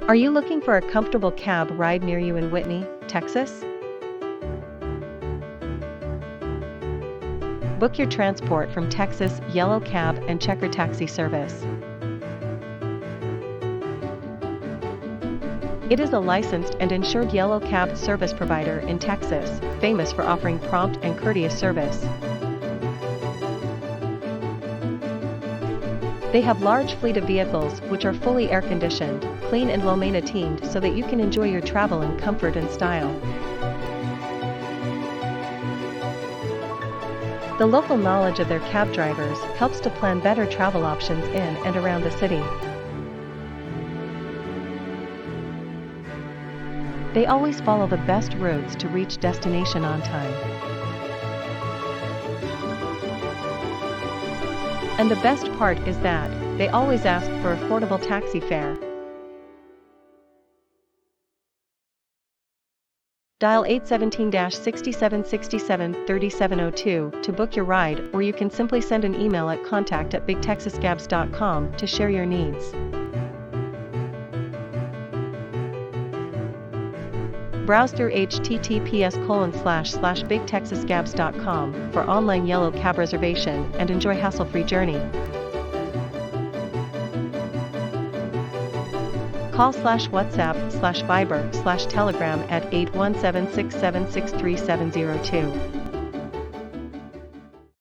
Are you looking for a comfortable cab ride near you in Whitney, Texas? Book your transport from Texas Yellow Cab and Checker Taxi service. It is a licensed and insured yellow cab service provider in Texas, famous for offering prompt and courteous service. They have large fleet of vehicles which are fully air-conditioned, clean and well-maintained so that you can enjoy your travel in comfort and style. The local knowledge of their cab drivers helps to plan better travel options in and around the city. They always follow the best routes to reach destination on time. And the best part is that they always ask for affordable taxi fare. Dial 817-6767-3702 to book your ride, or you can simply send an email at contact@bigtexascabs.com to share your needs. Browse through https://bigtexascabs.com for online yellow cab reservation and enjoy hassle-free journey. Call/WhatsApp/Viber/Telegram at 817-676-3702.